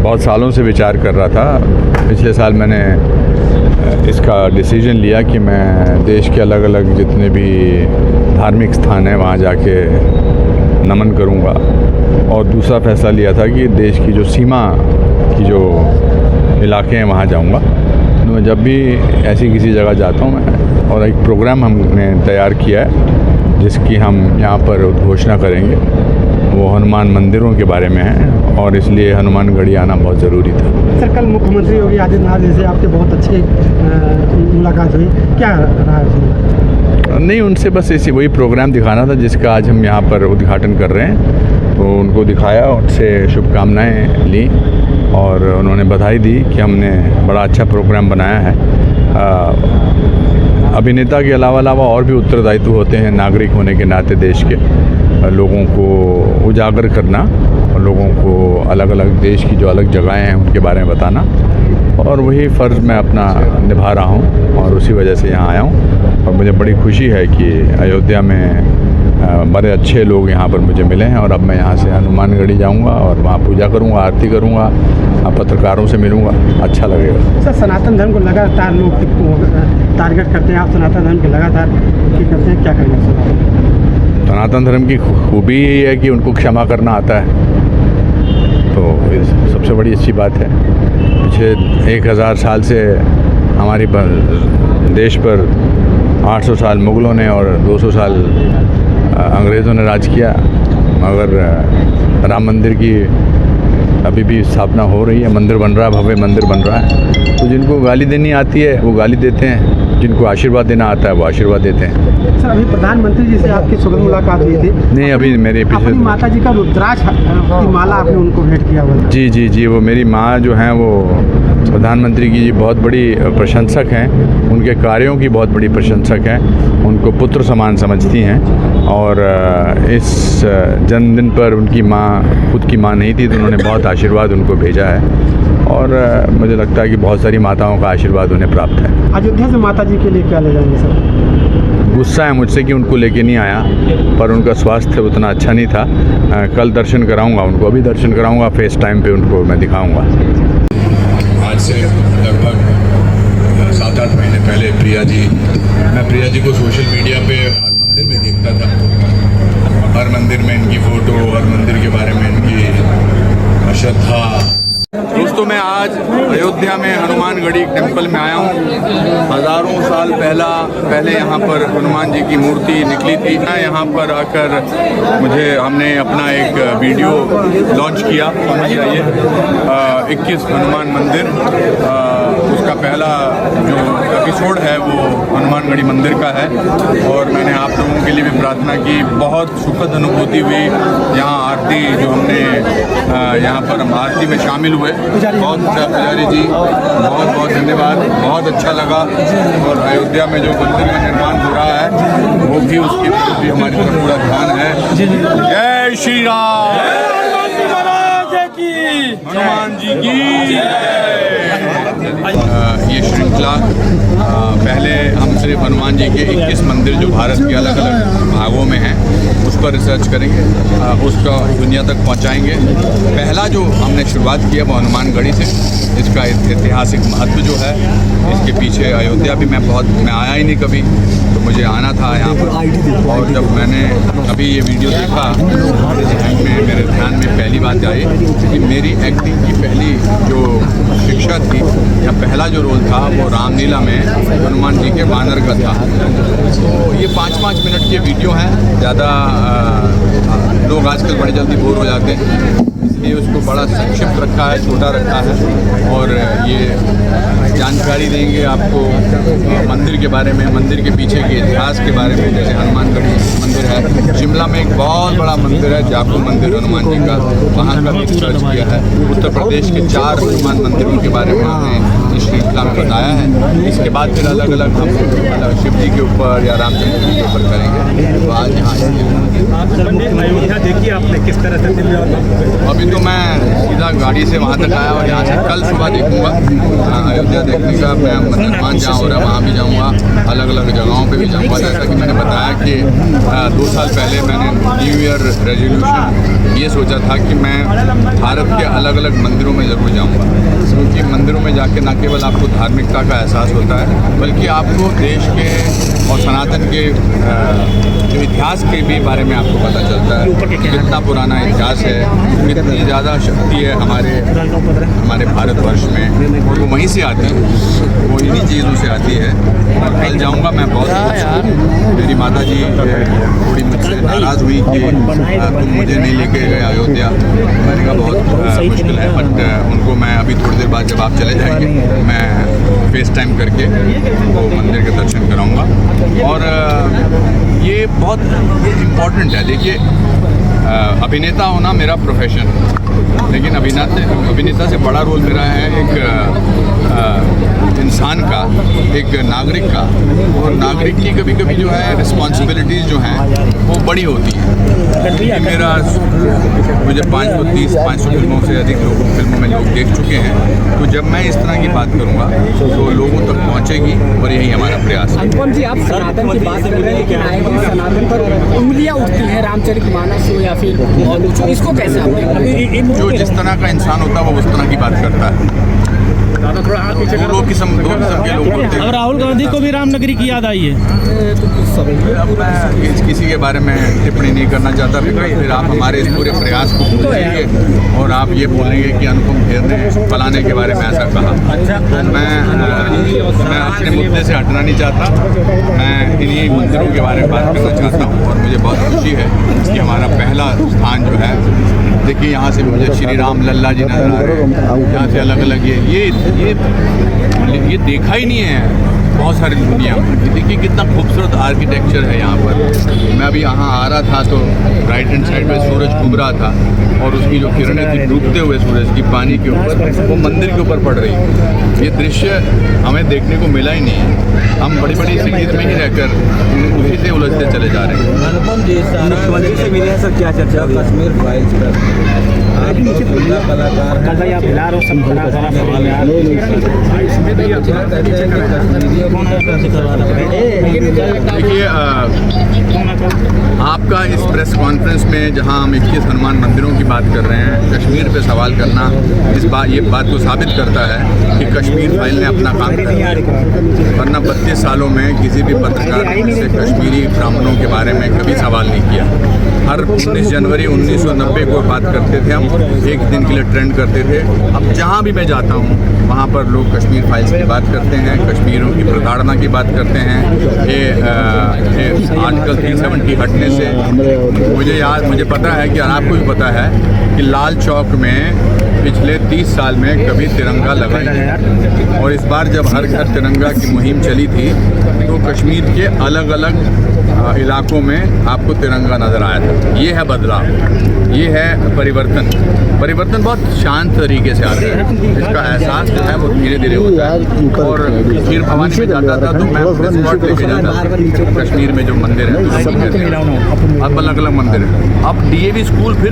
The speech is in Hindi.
बहुत सालों से विचार कर रहा था। पिछले साल मैंने इसका डिसीजन लिया कि मैं देश के अलग अलग जितने भी धार्मिक स्थान हैं वहाँ जाके नमन करूँगा। और दूसरा फैसला लिया था कि देश की जो सीमा की जो इलाके हैं वहाँ जाऊँगा। तो मैं जब भी ऐसी किसी जगह जाता हूँ मैं, और एक प्रोग्राम हमने तैयार किया है जिसकी हम यहाँ पर उद्घोषणा करेंगे, वो हनुमान मंदिरों के बारे में है और इसलिए हनुमानगढ़ी आना बहुत ज़रूरी था। सर, कल मुख्यमंत्री योगी आदित्यनाथ जी से आपके बहुत अच्छी मुलाकात हुई, क्या रहा है? नहीं, उनसे बस ऐसी वही प्रोग्राम दिखाना था जिसका आज हम यहाँ पर उद्घाटन कर रहे हैं। तो उनको दिखाया, उनसे शुभकामनाएं ली और उन्होंने बधाई दी कि हमने बड़ा अच्छा प्रोग्राम बनाया है। अभिनेता के अलावा और भी उत्तरदायित्व होते हैं नागरिक होने के नाते देश के, लोगों को उजागर करना और लोगों को अलग अलग देश की जो अलग जगहें हैं उनके बारे में बताना, और वही फ़र्ज़ मैं अपना निभा रहा हूँ और उसी वजह से यहाँ आया हूँ। और मुझे बड़ी खुशी है कि अयोध्या में बड़े अच्छे लोग यहाँ पर मुझे मिले हैं और अब मैं यहाँ से हनुमानगढ़ी जाऊँगा और वहाँ पूजा करूँगा, आरती करूँगा, पत्रकारों से मिलूँगा, अच्छा लगेगा। सर, सनातन धर्म को लगातार लोग टारगेट करते हैं, आप सनातन धर्म के लगातार करते हैं, क्या करेंगे सर? सनातन धर्म की खूबी यही है कि उनको क्षमा करना आता है, तो सबसे बड़ी अच्छी बात है। पिछले 1000 साल से हमारी देश पर 800 साल मुग़लों ने और 200 साल अंग्रेज़ों ने राज किया, मगर राम मंदिर की अभी भी स्थापना हो रही है, मंदिर बन रहा है, भव्य मंदिर बन रहा है। तो जिनको गाली देनी आती है वो गाली देते हैं, जिनको आशीर्वाद देना आता है वो आशीर्वाद देते हैं। सर, अभी प्रधानमंत्री जी से आपकी सुगम मुलाकात हुई थी? नहीं, अभी मेरे पीछे अपनी माता जी का रुद्राक्ष की माला आपने उनको भेंट किया हुआ? जी, वो मेरी माँ जो हैं वो प्रधानमंत्री की बहुत बड़ी प्रशंसक हैं, उनके कार्यों की बहुत बड़ी प्रशंसक हैं, उनको पुत्र समान समझती हैं। और इस जन्मदिन पर उनकी माँ खुद की माँ नहीं थी तो उन्होंने बहुत आशीर्वाद उनको भेजा है और मुझे लगता है कि बहुत सारी माताओं का आशीर्वाद उन्हें प्राप्त है। अयोध्या से माता जी के लिए क्या ले जाएंगे सर? गुस्सा है मुझसे कि उनको लेके नहीं आया, पर उनका स्वास्थ्य उतना अच्छा नहीं था। कल दर्शन कराऊंगा उनको, अभी दर्शन कराऊंगा, फेस टाइम पे उनको मैं दिखाऊंगा। आज से लगभग 7-8 महीने पहले मैं प्रिया जी को सोशल मीडिया पे हर मंदिर में देखता था। हर मंदिर में इनकी फ़ोटो, हर मंदिर के बारे में इनकी श्रद्धा। दोस्तों, मैं आज अयोध्या में हनुमानगढ़ी टेम्पल में आया हूँ। हज़ारों साल पहले यहाँ पर हनुमान जी की मूर्ति निकली थी। यहाँ पर आकर हमने अपना एक वीडियो लॉन्च किया, समझ आइए, 21 हनुमान मंदिर। उसका पहला जो एपिसोड है वो हनुमानगढ़ी मंदिर का है और मैंने आप लोगों के लिए भी प्रार्थना की। बहुत सुखद अनुभूति हुई यहाँ आरती जो हमने यहाँ पर हम आरती में शामिल हुए। बहुत पुजारी जी, बहुत धन्यवाद, बहुत अच्छा लगा। और अयोध्या में जो मंदिर का निर्माण हो रहा है वो भी उसके प्रति भी हमारी तरफ पूरा ध्यान है। जय श्री राम, हनुमान जी की। ये श्रृंखला पहले हम सिर्फ हनुमान जी के 21 मंदिर जो भारत के अलग अलग भागों में हैं उस पर रिसर्च करेंगे, उसका दुनिया तक पहुंचाएंगे। पहला जो हमने शुरुआत किया वो हनुमानगढ़ी से। इसका ऐतिहासिक महत्व जो है, इसके पीछे अयोध्या भी मैं आया ही नहीं कभी, तो मुझे आना था यहाँ पर। और जब मैंने अभी ये वीडियो देखा मेरे ध्यान में पहली बात आई कि मेरी एक्टिंग की पहली जो शिक्षा थी या पहला जो रोल था वो रामलीला में हनुमान जी के वानर का था। तो ये 5-5 मिनट के वीडियो हैं, ज़्यादा लोग आजकल बड़े जल्दी बोर हो जाते हैं, इसलिए उसको बड़ा संक्षिप्त रखा है, छोटा रखा है। और ये जानकारी देंगे आपको मंदिर के बारे में, मंदिर के पीछे के इतिहास के बारे में। जैसे हनुमानगढ़ी मंदिर है, शिमला में एक बहुत बड़ा मंदिर है जापू मंदिर हनुमान जी का, वहाँ का भी रिसर्च किया है। उत्तर प्रदेश के 4 हनुमान मंदिरों के बारे में हमने श्रृंखला में बताया है। इसके बाद फिर अलग अलग हम मतलब शिव जी के ऊपर या रामचंद्र जी के ऊपर करेंगे। तो आज यहाँ अयोध्या देखिए आपने किस तरह से दिल्ली और अभी तो मैं सीधा गाड़ी से वहाँ तक आया और यहाँ से कल सुबह देखूँगा अयोध्या देखने का। मैं मतलब जहाँ हो रहा है वहाँ भी जाऊँगा, अलग अलग जगहों पे भी जाऊँगा। जैसा कि मैंने बताया कि 2 साल पहले मैंने न्यू ईयर रेजोल्यूशन ये सोचा था कि मैं भारत के अलग अलग मंदिरों में ज़रूर जाऊँगा, क्योंकि मंदिरों में जाके न केवल आपको धार्मिकता का एहसास होता है बल्कि आपको देश के और सनातन के जो इतिहास के भी बारे में आपको पता चलता है। कितना पुराना इतिहास है, कितनी ज़्यादा शक्ति है हमारे भारतवर्ष में, और वो वहीं से आती है, वो इन्हीं चीज़ों से आती है। और कल जाऊँगा मैं बहुत खुश हूँ। मेरी माता जी थोड़ी मुझसे नाराज़ हुई कि तुम मुझे नहीं लेके गए अयोध्या। मैंने कहा बहुत मुश्किल है, बट उनको मैं अभी थोड़ी देर बाद जब आप चले जाएंगे मैं फेस टाइम करके वो मंदिर के दर्शन कराऊंगा। और ये बहुत इम्पॉर्टेंट है। देखिए अभिनेता होना मेरा प्रोफेशन है, लेकिन अभिनेता से बड़ा रोल मेरा है एक इंसान का, एक नागरिक का। और नागरिक की कभी कभी जो है रिस्पॉन्सिबिलिटीज़ जो हैं वो बड़ी होती हैं। मेरा मुझे 530 फिल्मों से अधिक फिल्मों में लोग देख चुके हैं, तो जब मैं इस तरह की बात करूंगा तो लोगों तक पहुंचेगी, और यही हमारा प्रयास है। अनुपम जी, आप सनातन की बात कर रहे हैं, लेकिन आए दिन सनातन पर उंगलियां उठती हैं, रामचरितमानस हो या फिर और कुछ, इसको कैसे आप जो जिस तरह का इंसान होता है वो उस तरह की बात करता है। दो किस्म के लोग होते हैं। अब राहुल गांधी को भी रामनगरी की याद आई है। अब मैं किसी के बारे में टिप्पणी नहीं करना चाहता, फिर आप हमारे इस पूरे प्रयास को भूलेंगे और आप ये बोलेंगे कि अनुपम खेर ने फलाने के बारे में ऐसा कहा। मैं अपने मुद्दे से हटना नहीं चाहता। मैं इन्हीं मंदिरों के बारे में बात करना चाहता हूँ, और मुझे बहुत खुशी है कि हमारा पहला स्थान जो है, देखिए यहाँ से मुझे श्री राम लल्ला जी नजर आ रहे हैं। यहाँ से अलग अलग ये देखा ही नहीं है बहुत सारी दुनिया में। देखिए कितना खूबसूरत आर्किटेक्चर है यहाँ पर। मैं अभी यहाँ आ रहा था तो राइट हैंड साइड पे सूरज डूब रहा था, और उसकी जो किरणें थी डूबते हुए सूरज की पानी के ऊपर, वो मंदिर के ऊपर पड़ रही। ये दृश्य हमें देखने को मिला ही नहीं है। हम बड़ी बड़ी सिटीज में ही रहकर उसी से उलझते चले जा रहे हैं। अनुपम जी, मुख्यमंत्री से मिले हैं सर, क्या चर्चा हुई? कश्मीर फाइल्स पर देखिए आपका इस प्रेस कॉन्फ्रेंस में जहां हम 21 हनुमान मंदिरों की बात कर रहे हैं, कश्मीर पे सवाल करना ये बात को साबित करता है कि कश्मीर फाइल ने अपना काम किया। वरना 32 सालों में किसी भी पत्रकार से कश्मीरी ब्राह्मणों के बारे में कभी सवाल नहीं किया। हर 19 जनवरी 1990 को बात करते थे हम, एक दिन के लिए ट्रेंड करते थे। अब जहाँ भी मैं जाता हूँ वहाँ पर लोग कश्मीर फाइल्स की बात करते हैं, कश्मीरों की प्रताड़ना की बात करते हैं। ये आर्टिकल 370 हटने से मुझे पता है कि आपको भी पता है कि लाल चौक में पिछले 30 साल में कभी तिरंगा लगा ही नहीं। और इस बार जब हर घर तिरंगा की मुहिम चली थी तो कश्मीर के अलग अलग इलाकों में आपको तिरंगा नज़र आया था। ये है बदलाव, ये है परिवर्तन बहुत शांत तरीके से आता है। इसका एहसास जो है वो धीरे धीरे होता है। और खीर भवानी में जाता था तो मैं अपने स्पॉट लेके जाता था। कश्मीर में जो मंदिर है, अब अलग अलग मंदिर है। अब DAV स्कूल फिर